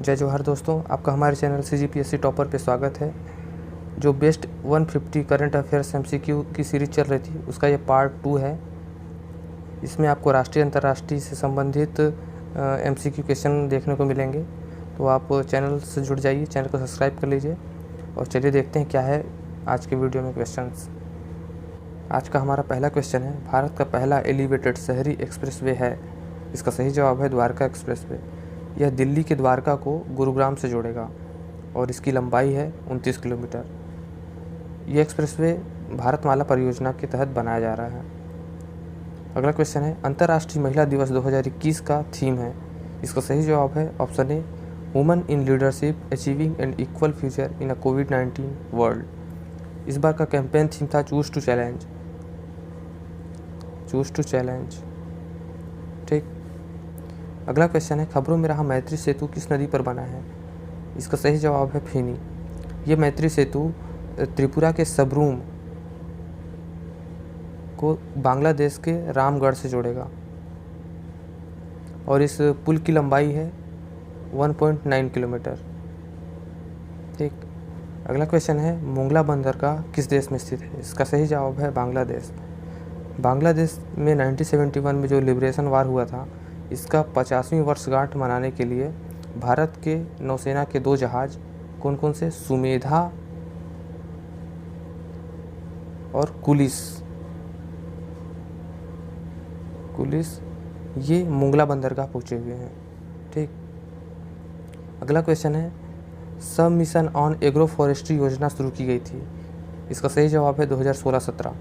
जय जवाहर दोस्तों, आपका हमारे चैनल CGPSC टॉपर पे स्वागत है। जो बेस्ट 150 करंट अफेयर्स MCQ की सीरीज़ चल रही थी, उसका ये पार्ट 2 है। इसमें आपको राष्ट्रीय अंतर्राष्ट्रीय से संबंधित MCQ क्वेश्चन देखने को मिलेंगे। तो आप चैनल से जुड़ जाइए, चैनल को सब्सक्राइब कर लीजिए और चलिए देखते हैं क्या है आज के वीडियो में क्वेश्चंस। आज का हमारा पहला क्वेश्चन है, भारत का पहला एलिवेटेड शहरी एक्सप्रेसवे है। इसका सही जवाब है द्वारका एक्सप्रेसवे। यह दिल्ली के द्वारका को गुरुग्राम से जोड़ेगा और इसकी लंबाई है 29 किलोमीटर। यह एक्सप्रेसवे भारतमाला परियोजना के तहत बनाया जा रहा है। अगला क्वेश्चन है, अंतर्राष्ट्रीय महिला दिवस 2021 का थीम है। इसका सही जवाब है option A, women in leadership achieving an equal future in a कोविड-19 वर्ल्ड। इस बार का कैंपेन थीम था चूज टू चैलेंज। ठीक। अगला क्वेश्चन है, खबरों में रहा मैत्री सेतु किस नदी पर बना है। इसका सही जवाब है फेनी। ये मैत्री सेतु त्रिपुरा के सबरूम को बांग्लादेश के रामगढ़ से जोड़ेगा और इस पुल की लंबाई है 1.9 किलोमीटर। ठीक। अगला क्वेश्चन है, मोंगला बंदरगाह किस देश में स्थित है। इसका सही जवाब है बांग्लादेश। बांग्लादेश में 1971 में जो लिबरेशन वार हुआ था, इसका 50वीं वर्षगांठ मनाने के लिए भारत के नौसेना के 2 जहाज कौन कौन से, सुमेधा और कुलिस, ये मोंगला बंदरगाह पहुंचे हुए हैं। ठीक। अगला क्वेश्चन है, सब मिशन ऑन एग्रो फॉरेस्ट्री योजना शुरू की गई थी। इसका सही जवाब है 2016-17।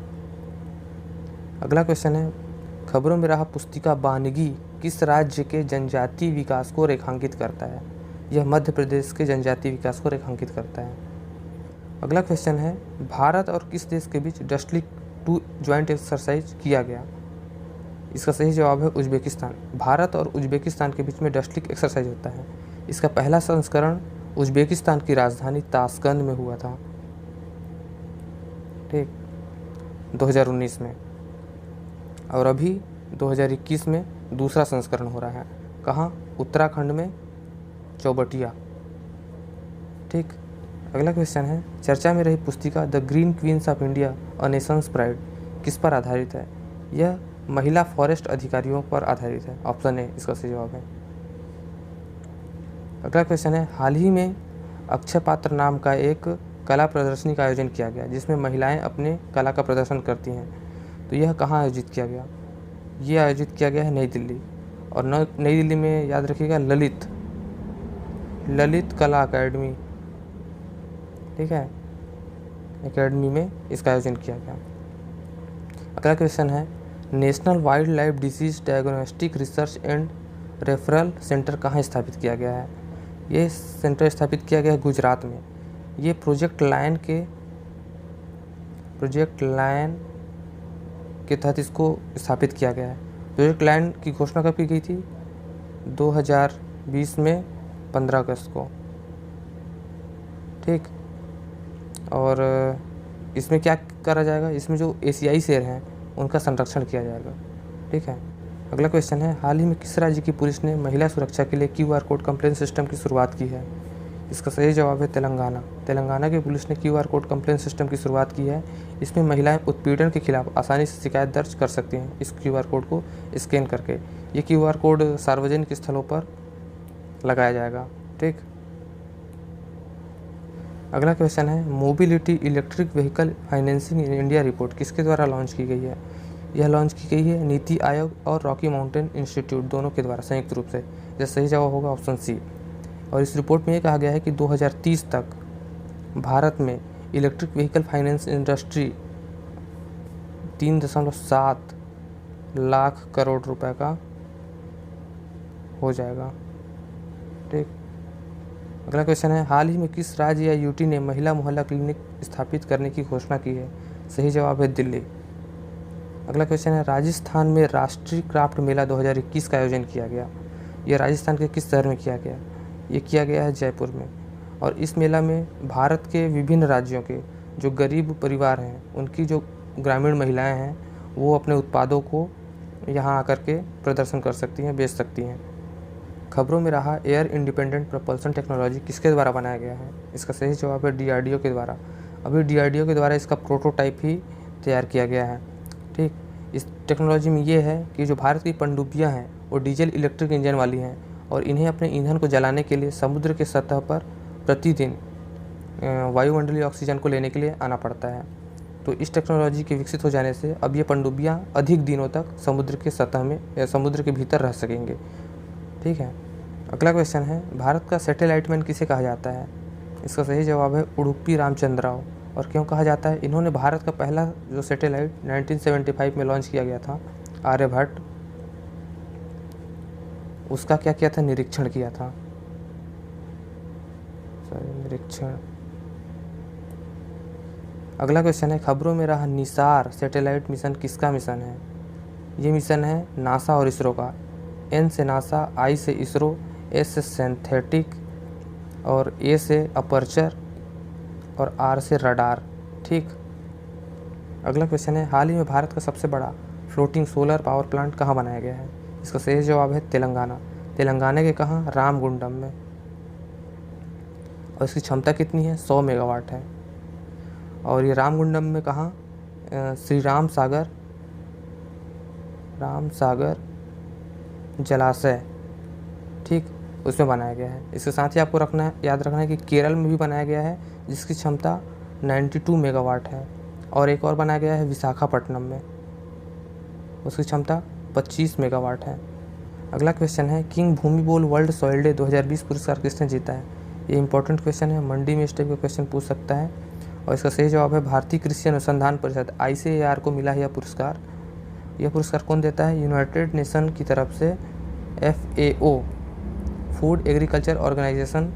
अगला क्वेश्चन है, खबरों में रहा पुस्तिका बानगी किस राज्य के जनजातीय विकास को रेखांकित करता है। यह मध्य प्रदेश के जनजातीय विकास को रेखांकित करता है। अगला क्वेश्चन है, भारत और किस देश के बीच डस्टलिक 2 ज्वाइंट एक्सरसाइज किया गया। इसका सही जवाब है उज्बेकिस्तान। भारत और उज्बेकिस्तान के बीच में डस्टलिक एक्सरसाइज होता है। इसका पहला संस्करण उज्बेकिस्तान की राजधानी ताशकंद में हुआ था। ठीक, 2019 में। और अभी 2021 में दूसरा संस्करण हो रहा है। कहाँ? उत्तराखंड में चौबटिया। ठीक। अगला क्वेश्चन है, चर्चा में रही पुस्तिका the green queens of India a nation's pride किस पर आधारित है। यह महिला फॉरेस्ट अधिकारियों पर आधारित है। ऑप्शन ए इसका सही जवाब है। अगला क्वेश्चन है, हाल ही में अक्षय पात्र नाम का एक कला प्रदर्शनी का आयोजन किया गया जिसमें महिलाएं अपने कला का प्रदर्शन करती हैं। तो यह कहाँ आयोजित किया गया। ये आयोजित किया गया है नई दिल्ली। और नई दिल्ली में याद रखिएगा ललित कला अकेडमी। ठीक है, एकेडमी में इसका आयोजन किया गया। अगला क्वेश्चन है, national wild life disease diagnostic research and referral centre कहाँ स्थापित किया गया है। ये सेंटर स्थापित किया गया है गुजरात में। ये प्रोजेक्ट लायन के तहत इसको स्थापित किया गया है। प्रोजेक्ट लायन की घोषणा कब की गई थी? 2020 में 15 अगस्त को। ठीक। और इसमें क्या करा जाएगा, इसमें जो एशियाई शेर हैं उनका संरक्षण किया जाएगा। ठीक है। अगला क्वेश्चन है, हाल ही में किस राज्य की पुलिस ने महिला सुरक्षा के लिए QR कोड कंप्लेंट सिस्टम की शुरुआत की है। इसका सही जवाब है तेलंगाना। तेलंगाना की पुलिस ने QR कोड कंप्लेंट सिस्टम की शुरुआत की है। इसमें महिलाएं उत्पीड़न के खिलाफ आसानी से शिकायत दर्ज कर सकती हैं इस QR कोड को स्कैन करके। ये QR कोड सार्वजनिक स्थलों पर लगाया जाएगा। ठीक। अगला क्वेश्चन है, mobility electric vehicle financing in India report किसके द्वारा लॉन्च की गई है। यह लॉन्च की गई है नीति आयोग और रॉकी माउंटेन इंस्टीट्यूट दोनों के द्वारा संयुक्त रूप से। यह सही जवाब होगा ऑप्शन सी। और इस रिपोर्ट में ये कहा गया है कि 2030 तक भारत में electric vehicle finance industry 3.7 lakh crore रुपए का हो जाएगा। ठीक। अगला क्वेश्चन है, हाल ही में किस राज्य या यूटी ने महिला मोहल्ला क्लिनिक स्थापित करने की घोषणा की है। सही जवाब है दिल्ली। अगला क्वेश्चन है, राजस्थान में राष्ट्रीय क्राफ्ट मेला 2021 का आयोजन किया गया। यह राजस्थान के किस शहर में किया गया। ये किया गया है जयपुर में। और इस मेला में भारत के विभिन्न राज्यों के जो गरीब परिवार हैं, उनकी जो ग्रामीण महिलाएं हैं, वो अपने उत्पादों को यहाँ आकर के प्रदर्शन कर सकती हैं, बेच सकती हैं। खबरों में रहा एयर इंडिपेंडेंट प्रोपल्सन टेक्नोलॉजी किसके द्वारा बनाया गया है? इसका सही जवाब है DRDO के द्वारा। अभी DRDO के द्वारा इसका प्रोटोटाइप ही तैयार किया गया है। ठीक, इस टेक्नोलॉजी में ये है कि जो भारत की पनडुब्बियाँ हैं वो डीजल इलेक्ट्रिक इंजन वाली हैं और इन्हें अपने ईंधन को जलाने के लिए समुद्र के सतह पर प्रतिदिन वायुमंडलीय ऑक्सीजन को लेने के लिए आना पड़ता है। तो इस टेक्नोलॉजी के विकसित हो जाने से अब ये पनडुब्बियाँ अधिक दिनों तक समुद्र के सतह में या समुद्र के भीतर रह सकेंगे। ठीक है, अगला क्वेश्चन है, भारत का सैटेलाइट मैन किसे कहा जाता है? इसका सही जवाब है उडुपी रामचंद्र राव। और क्यों कहा जाता है? इन्होंने भारत का पहला जो सैटेलाइट 1975 में लॉन्च किया गया था, आर्यभट्ट, उसका क्या किया था? निरीक्षण किया था। निरीक्षण। अगला क्वेश्चन है, खबरों में रहा निसार सैटेलाइट मिशन किसका मिशन है? ये मिशन है नासा और इसरो का। N से नासा, I से इसरो, S से सिंथेटिक और A से अपर्चर और R से रडार। ठीक, अगला क्वेश्चन है, हाल ही में भारत का सबसे बड़ा फ्लोटिंग सोलर पावर प्लांट कहाँ बनाया गया है? इसका सही जवाब है तेलंगाना। तेलंगाना के कहाँ? रामगुंडम में। और इसकी क्षमता कितनी है? 100 मेगावाट है। और ये रामगुंडम में कहाँ? श्री राम सागर जलाशय, ठीक, उसमें बनाया गया है। इसके साथ ही आपको याद रखना है कि केरल में भी बनाया गया है जिसकी क्षमता 92 मेगावाट है। और एक और बनाया गया है विशाखापट्टनम में, उसकी क्षमता 25 मेगावाट है। अगला क्वेश्चन है, किंग भूमि बोल वर्ल्ड सॉइल डे 2020 पुरस्कार किसने जीता है? ये इंपॉर्टेंट क्वेश्चन है, मंडी में इस टाइप का क्वेश्चन पूछ सकता है। और इसका सही जवाब है भारतीय कृषि अनुसंधान परिषद ICAR को मिला है यह पुरस्कार। यह पुरस्कार कौन देता है? यूनाइटेड नेशन की तरफ से FAO, फूड एग्रीकल्चर ऑर्गेनाइजेशन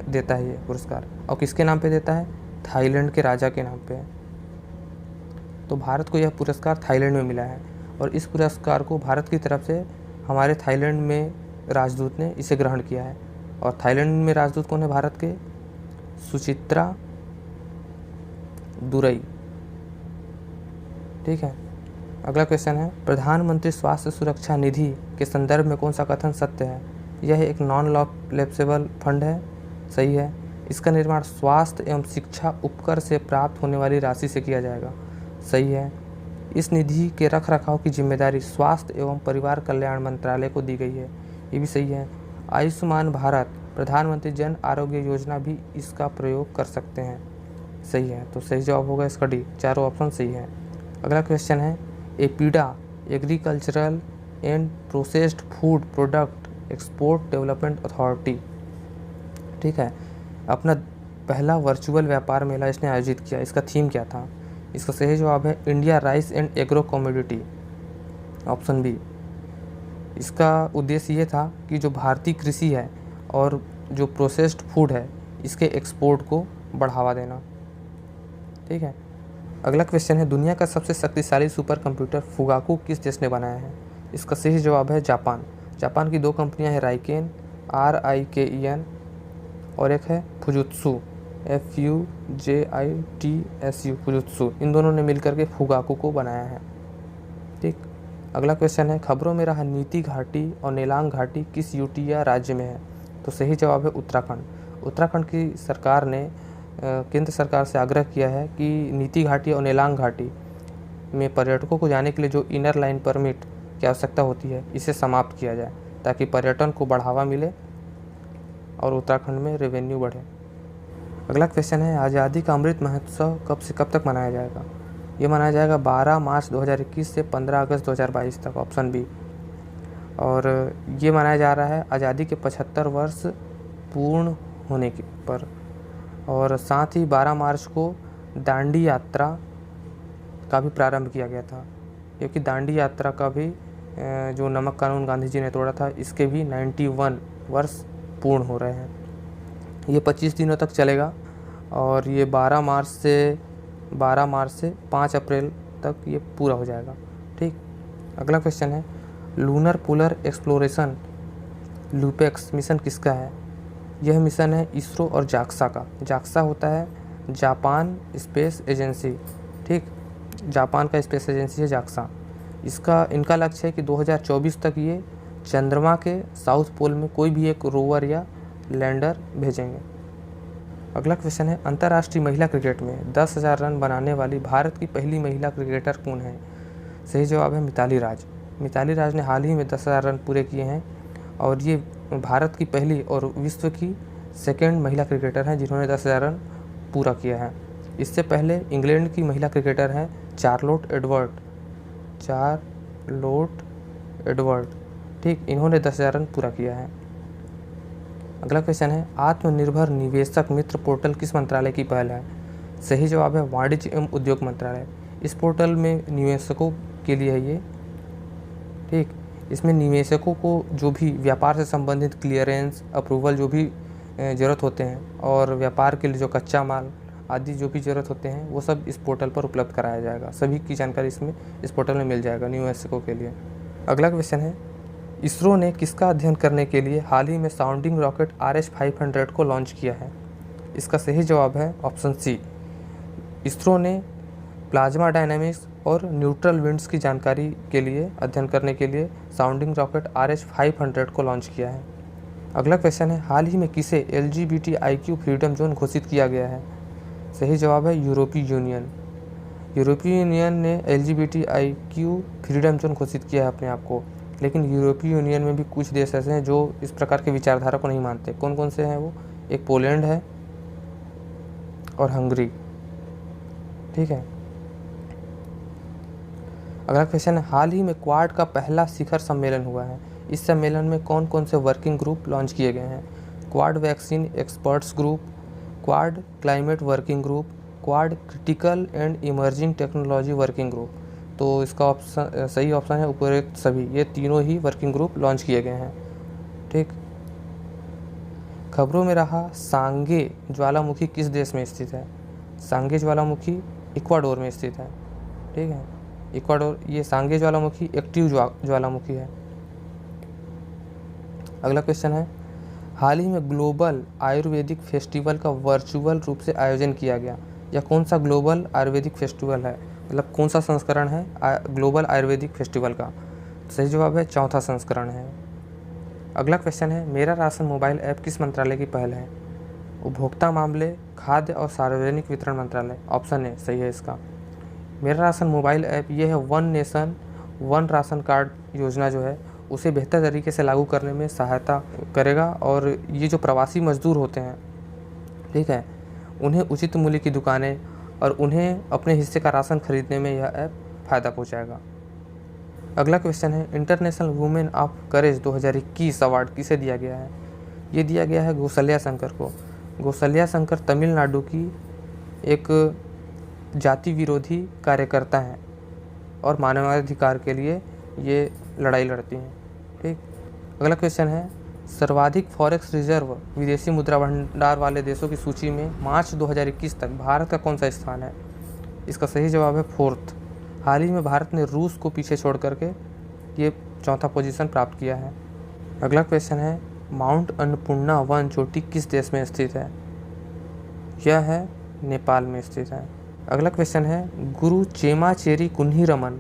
देता है ये पुरस्कार। और किसके नाम पे देता है? थाईलैंड के राजा के नाम पे। तो भारत को यह पुरस्कार थाईलैंड में मिला है और इस पुरस्कार को भारत की तरफ से हमारे थाईलैंड में राजदूत ने इसे ग्रहण किया है। और थाईलैंड में राजदूत कौन है भारत के? सुचित्रा दुरई। ठीक है, अगला क्वेश्चन है, प्रधानमंत्री स्वास्थ्य सुरक्षा निधि के संदर्भ में कौन सा कथन सत्य है? यह एक नॉन लैप्सेबल फंड है। सही है। इसका निर्माण स्वास्थ्य एवं शिक्षा उपकर से प्राप्त होने वाली राशि से किया जाएगा। सही है। इस निधि के रख रखाव की जिम्मेदारी स्वास्थ्य एवं परिवार कल्याण मंत्रालय को दी गई है। ये भी सही है। आयुष्मान भारत प्रधानमंत्री जन आरोग्य योजना भी इसका प्रयोग कर सकते हैं। सही है। तो सही जवाब होगा इसका डी, चारों ऑप्शन सही है। अगला क्वेश्चन है, APEDA agricultural and processed food product export development authority, ठीक है, अपना पहला वर्चुअल व्यापार मेला इसने आयोजित किया। इसका थीम क्या था? इसका सही जवाब है India rice and agro commodity, option B. इसका उद्देश्य ये था कि जो भारतीय कृषि है और जो प्रोसेस्ड फूड है इसके एक्सपोर्ट को बढ़ावा देना। ठीक है। अगला क्वेश्चन है, दुनिया का सबसे शक्तिशाली सुपर कंप्यूटर फुगाकू किस देश ने बनाया है? इसका सही जवाब है जापान। जापान की दो कंपनियां हैं, राइकेन RIKEN और एक है फुजुत्सु FUJITSU फुजुत्सु। इन दोनों ने मिलकर के फुगाकू को बनाया है। ठीक। अगला क्वेश्चन है, खबरों में रहा नीति घाटी और नेलांग घाटी किस यूटी या राज्य में है? तो सही जवाब है उत्तराखंड। उत्तराखंड की सरकार ने केंद्र सरकार से आग्रह किया है कि नीति घाटी और नेलांग घाटी में पर्यटकों को जाने के लिए जो इनर लाइन परमिट की आवश्यकता होती है इसे समाप्त किया जाए ताकि पर्यटन को बढ़ावा मिले और उत्तराखंड में रेवेन्यू बढ़े। अगला क्वेश्चन है, आज़ादी का अमृत महोत्सव कब से कब तक मनाया जाएगा? ये मनाया जाएगा 12 मार्च 2021 से 15 अगस्त 2022 तक, ऑप्शन बी। और ये मनाया जा रहा है आज़ादी के 75 वर्ष पूर्ण होने के पर। और साथ ही 12 मार्च को दांडी यात्रा का भी प्रारंभ किया गया था, क्योंकि दांडी यात्रा का भी जो नमक कानून गांधी जी ने तोड़ा था इसके भी 91 वर्ष पूर्ण हो रहे हैं। ये 25 दिनों तक चलेगा और ये 12 मार्च से 5 अप्रैल तक ये पूरा हो जाएगा। ठीक। अगला क्वेश्चन है, lunar polar exploration LUPEX mission किसका है? यह मिशन है इसरो और जाक्सा का। जाक्सा होता है जापान स्पेस एजेंसी। ठीक, जापान का स्पेस एजेंसी है जाक्सा। इनका लक्ष्य है कि 2024 तक ये चंद्रमा के साउथ पोल में कोई भी एक रोवर या लैंडर भेजेंगे। अगला क्वेश्चन है, अंतर्राष्ट्रीय महिला क्रिकेट में 10,000 रन बनाने वाली भारत की पहली महिला क्रिकेटर कौन है? सही जवाब है मिताली राज। मिताली राज ने हाल ही में 10,000 रन पूरे किए हैं और ये भारत की पहली और विश्व की सेकेंड महिला क्रिकेटर हैं जिन्होंने 10,000 रन पूरा किया है। इससे पहले इंग्लैंड की महिला क्रिकेटर हैं चार्लोट एडवर्ड, ठीक, इन्होंने 10,000 रन पूरा किया है। अगला क्वेश्चन है, आत्मनिर्भर निवेशक मित्र पोर्टल किस मंत्रालय की पहल है? सही जवाब है वाणिज्य एवं उद्योग मंत्रालय। इस पोर्टल में निवेशकों के लिए है ये, ठीक। इसमें निवेशकों को जो भी व्यापार से संबंधित क्लियरेंस अप्रूवल जो भी ज़रूरत होते हैं और व्यापार के लिए जो कच्चा माल आदि जो भी ज़रूरत होते हैं वो सब इस पोर्टल पर उपलब्ध कराया जाएगा। सभी की जानकारी इस पोर्टल में मिल जाएगा निवेशकों के लिए। अगला क्वेश्चन है, इसरो ने किसका अध्ययन करने के लिए हाल ही में साउंडिंग रॉकेट RH-500 को लॉन्च किया है? इसका सही जवाब है ऑप्शन सी। इसरो ने प्लाज्मा डायनामिक्स और न्यूट्रल विंड्स की जानकारी के लिए अध्ययन करने के लिए साउंडिंग रॉकेट RH-500 को लॉन्च किया है। अगला क्वेश्चन है, हाल ही में किसे LGBTIQ फ्रीडम जोन घोषित किया गया है? सही जवाब है यूरोपीय यूनियन। यूरोपीय यूनियन ने LGBTIQ फ्रीडम जोन घोषित किया है अपने आप को, लेकिन यूरोपीय यूनियन में भी कुछ देश ऐसे हैं जो इस प्रकार के विचारधारा को नहीं मानते। कौन कौन से हैं वो? एक पोलैंड है और हंगरी, ठीक है। अगला क्वेश्चन है, हाल ही में क्वाड का पहला शिखर सम्मेलन हुआ है। इस सम्मेलन में कौन कौन से वर्किंग ग्रुप लॉन्च किए गए हैं? Quad vaccine experts group, quad climate working group, quad critical and emerging technology working group. तो इसका सही ऑप्शन है उपरोक्त सभी। ये तीनों ही वर्किंग ग्रुप लॉन्च किए गए हैं, ठीक। खबरों में रहा सांगे ज्वालामुखी किस देश में स्थित है? सांगे ज्वालामुखी इक्वाडोर में स्थित है, ठीक है। इक्वाडोर, ये सांगे ज्वालामुखी एक्टिव ज्वालामुखी है। अगला क्वेश्चन है, हाल ही में ग्लोबल आयुर्वेदिक फेस्टिवल का वर्चुअल रूप से आयोजन किया गया। यह कौन सा ग्लोबल आयुर्वेदिक फेस्टिवल है? मतलब कौन सा संस्करण है ग्लोबल आयुर्वेदिक फेस्टिवल का? सही जवाब है चौथा संस्करण है। अगला क्वेश्चन है, मेरा राशन मोबाइल ऐप किस मंत्रालय की पहल है? उपभोक्ता मामले, खाद्य और सार्वजनिक वितरण मंत्रालय। ऑप्शन ए सही है इसका। मेरा राशन मोबाइल ऐप ये है one nation one ration card योजना जो है उसे बेहतर तरीके से लागू करने में सहायता करेगा और ये जो प्रवासी मजदूर होते हैं, ठीक है, उन्हें उचित मूल्य की दुकानें और उन्हें अपने हिस्से का राशन खरीदने में यह ऐप फ़ायदा पहुंचाएगा। अगला क्वेश्चन है, international women of courage 2021 award किसे दिया गया है? ये दिया गया है कौशल्या शंकर को। कौशल्या शंकर तमिलनाडु की एक जाति विरोधी कार्यकर्ता हैं और मानवाधिकार के लिए ये लड़ाई लड़ती हैं, ठीक। अगला क्वेश्चन है, सर्वाधिक फॉरेक्स रिजर्व विदेशी मुद्रा भंडार वाले देशों की सूची में मार्च 2021 तक भारत का कौन सा स्थान है? इसका सही जवाब है फोर्थ। हाल ही में भारत ने रूस को पीछे छोड़ करके ये चौथा पोजीशन प्राप्त किया है। अगला क्वेश्चन है, माउंट अन्नपूर्णा वन चोटी किस देश में स्थित है? यह है नेपाल में स्थित है। अगला क्वेश्चन है, गुरु चेमाचेरी कुन्हीरमन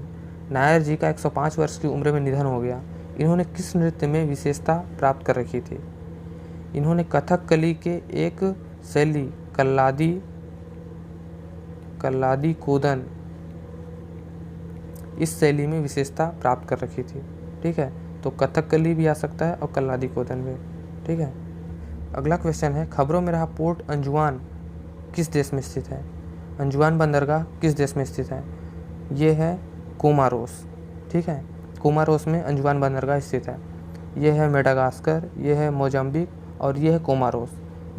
नायर जी का 105 वर्ष की उम्र में निधन हो गया। इन्होंने किस नृत्य में विशेषता प्राप्त कर रखी थी? इन्होंने कथकली के एक शैली कल्लादी कोदन, इस शैली में विशेषता प्राप्त कर रखी थी, ठीक है। तो कथकली भी आ सकता है और कल्लादी कोदन भी, ठीक है। अगला क्वेश्चन है, खबरों में रहा पोर्ट अंजुआन किस देश में स्थित है? अंजुआन बंदरगाह किस देश में स्थित है? ये है कोमारोस, ठीक है। कोमारोस में अंजुआन बंदरगाह स्थित है। ये है मेडागास्कर, ये है मोजाम्बिक और ये है कोमारोस,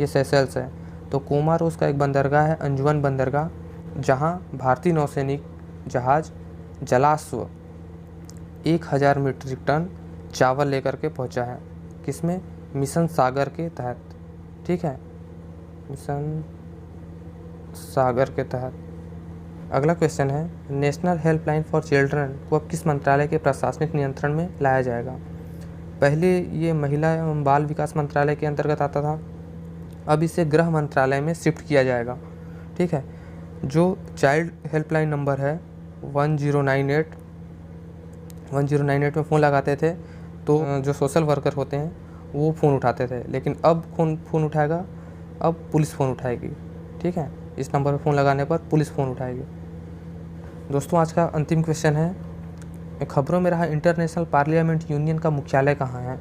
ये सेशेल्स है। तो कोमारोस का एक बंदरगाह है अंजुआन बंदरगाह, जहां भारतीय नौसैनिक जहाज जलाश्व 1000 मीट्रिक टन चावल लेकर के पहुंचा है। किसमें? मिशन सागर के तहत, ठीक है, मिशन सागर के तहत। अगला क्वेश्चन है, नेशनल हेल्पलाइन फॉर चिल्ड्रन को अब किस मंत्रालय के प्रशासनिक नियंत्रण में लाया जाएगा? पहले ये महिला एवं बाल विकास मंत्रालय के अंतर्गत आता था, अब इसे गृह मंत्रालय में शिफ्ट किया जाएगा, ठीक है। जो चाइल्ड हेल्पलाइन नंबर है 1098 में फ़ोन लगाते थे तो जो सोशल वर्कर होते हैं वो फ़ोन उठाते थे, लेकिन अब कौन फ़ोन उठाएगा? अब पुलिस फ़ोन उठाएगी। ठीक है, इस नंबर पर फ़ोन लगाने पर पुलिस फ़ोन उठाएगी। दोस्तों, आज का अंतिम क्वेश्चन है, खबरों में रहा इंटरनेशनल पार्लियामेंट यूनियन का मुख्यालय कहाँ है?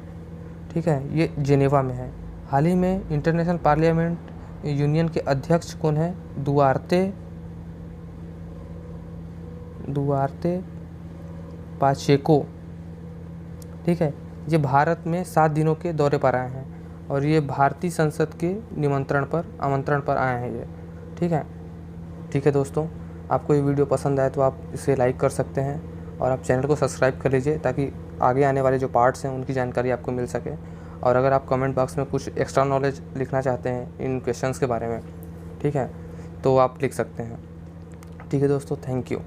ठीक है, ये जेनेवा में है। हाल ही में इंटरनेशनल पार्लियामेंट यूनियन के अध्यक्ष कौन है? Duarte Pacheco. ठीक है, ये भारत में 7 दिनों के दौरे पर आए हैं और ये भारतीय संसद के आमंत्रण पर आए हैं ये। ठीक है दोस्तों, आपको ये वीडियो पसंद आए तो आप इसे लाइक कर सकते हैं और आप चैनल को सब्सक्राइब कर लीजिए ताकि आगे आने वाले जो पार्ट्स हैं उनकी जानकारी आपको मिल सके। और अगर आप कमेंट बॉक्स में कुछ एक्स्ट्रा नॉलेज लिखना चाहते हैं इन क्वेश्चंस के बारे में, ठीक है, तो आप लिख सकते हैं। ठीक है दोस्तों, थैंक यू।